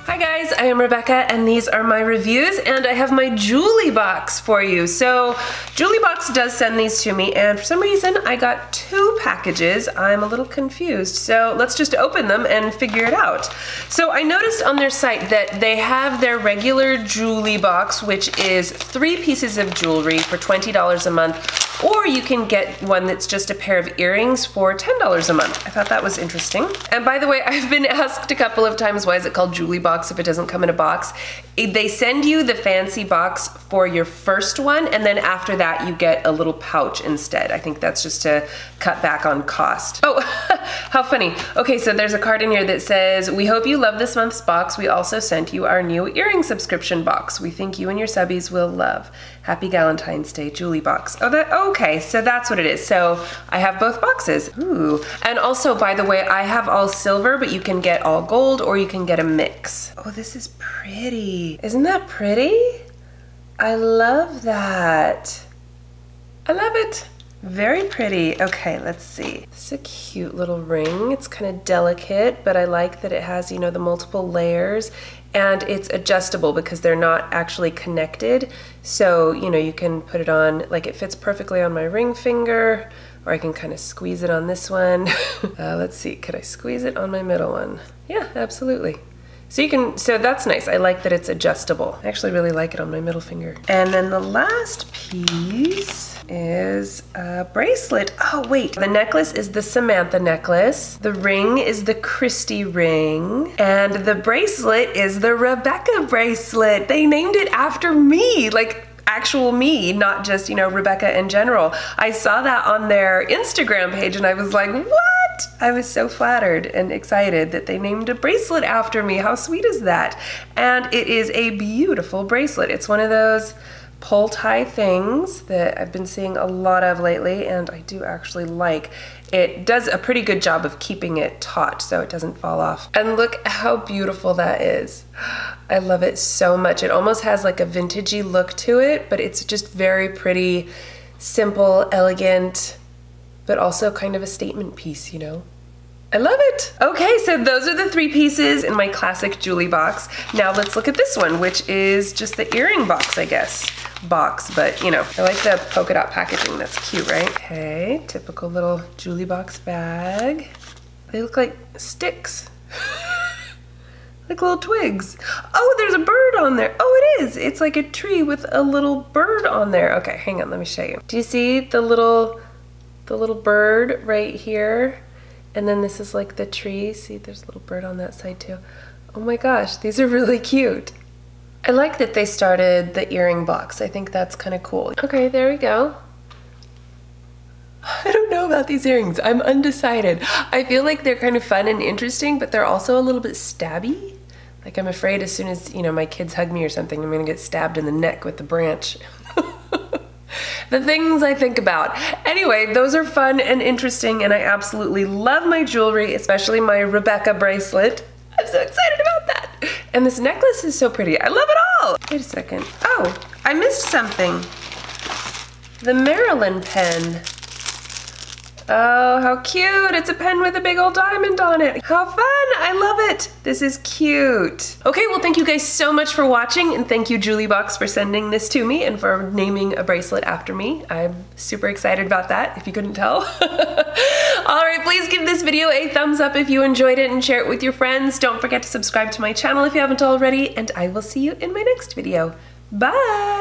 Hi guys, I am Rebecca and these are my reviews and I have my JEWLYBOX for you. So JEWLYBOX does send these to me and for some reason I got 2 packages. I'm a little confused. So let's just open them and figure it out. So I noticed on their site that they have their regular JEWLYBOX, which is 3 pieces of jewelry for $20 a month. Or you can get one that's just a pair of earrings for $10 a month. I thought that was interesting. And by the way, I've been asked a couple of times, why is it called JEWLYBOX if it doesn't come in a box? They send you the fancy box for your first one, and then after that you get a little pouch instead. I think that's just to cut back on cost. Oh, how funny. Okay, so there's a card in here that says, "We hope you love this month's box. We also sent you our new earring subscription box. We think you and your subbies will love. Happy Galentine's Day, JEWLYBOX." Oh, okay, so that's what it is. So I have both boxes. Ooh. And also, by the way, I have all silver, but you can get all gold or you can get a mix. Oh, this is pretty. Isn't that pretty? I love that. I love it. Very pretty. Okay, let's see. This is a cute little ring. It's kind of delicate, but I like that it has, you know, the multiple layers, and it's adjustable because they're not actually connected. So, you know, you can put it on, like it fits perfectly on my ring finger, or I can kind of squeeze it on this one. Let's see, could I squeeze it on my middle one? Yeah, absolutely. So you can, so that's nice. I like that it's adjustable. I actually really like it on my middle finger. And then the last piece is a bracelet. Oh wait, the necklace is the Samantha necklace. The ring is the Christy ring. And the bracelet is the Rebecca bracelet. They named it after me, like actual me, not just, you know, Rebecca in general. I saw that on their Instagram page and I was like, what? I was so flattered and excited that they named a bracelet after me. How sweet is that? And it is a beautiful bracelet. It's one of those pull tie things that I've been seeing a lot of lately, and I do actually like. It does a pretty good job of keeping it taut so it doesn't fall off. And look how beautiful that is. I love it so much. It almost has like a vintagey look to it, but it's just very pretty, simple, elegant, but also kind of a statement piece, you know? I love it. Okay, so those are the 3 pieces in my classic JEWLYBOX. Now let's look at this one, which is just the earring box, I guess. Box, but you know, I like the polka dot packaging. That's cute, right? Okay, typical little JEWLYBOX bag. They look like sticks. Like little twigs. Oh, there's a bird on there. Oh, it is. It's like a tree with a little bird on there. Okay, hang on, let me show you. Do you see the little bird right here? And then this is like the tree. See, there's a little bird on that side too. Oh my gosh, these are really cute. I like that they started the earring box. I think that's kind of cool. Okay, there we go. I don't know about these earrings. I'm undecided. I feel like they're kind of fun and interesting, but they're also a little bit stabby. Like I'm afraid as soon as, you know, my kids hug me or something, I'm gonna get stabbed in the neck with the branch. The things I think about. Anyway, those are fun and interesting, and I absolutely love my jewelry, especially my Rebecca bracelet. I'm so excited about that. And this necklace is so pretty. I love it all. Wait a second. Oh, I missed something. The Marilyn pen. Oh, how cute. It's a pen with a big old diamond on it. How fun. I love it. This is cute. Okay, well, thank you guys so much for watching, and thank you, JEWLYBOX, for sending this to me and for naming a bracelet after me. I'm super excited about that, if you couldn't tell. All right, please give this video a thumbs up if you enjoyed it and share it with your friends. Don't forget to subscribe to my channel if you haven't already, and I will see you in my next video. Bye.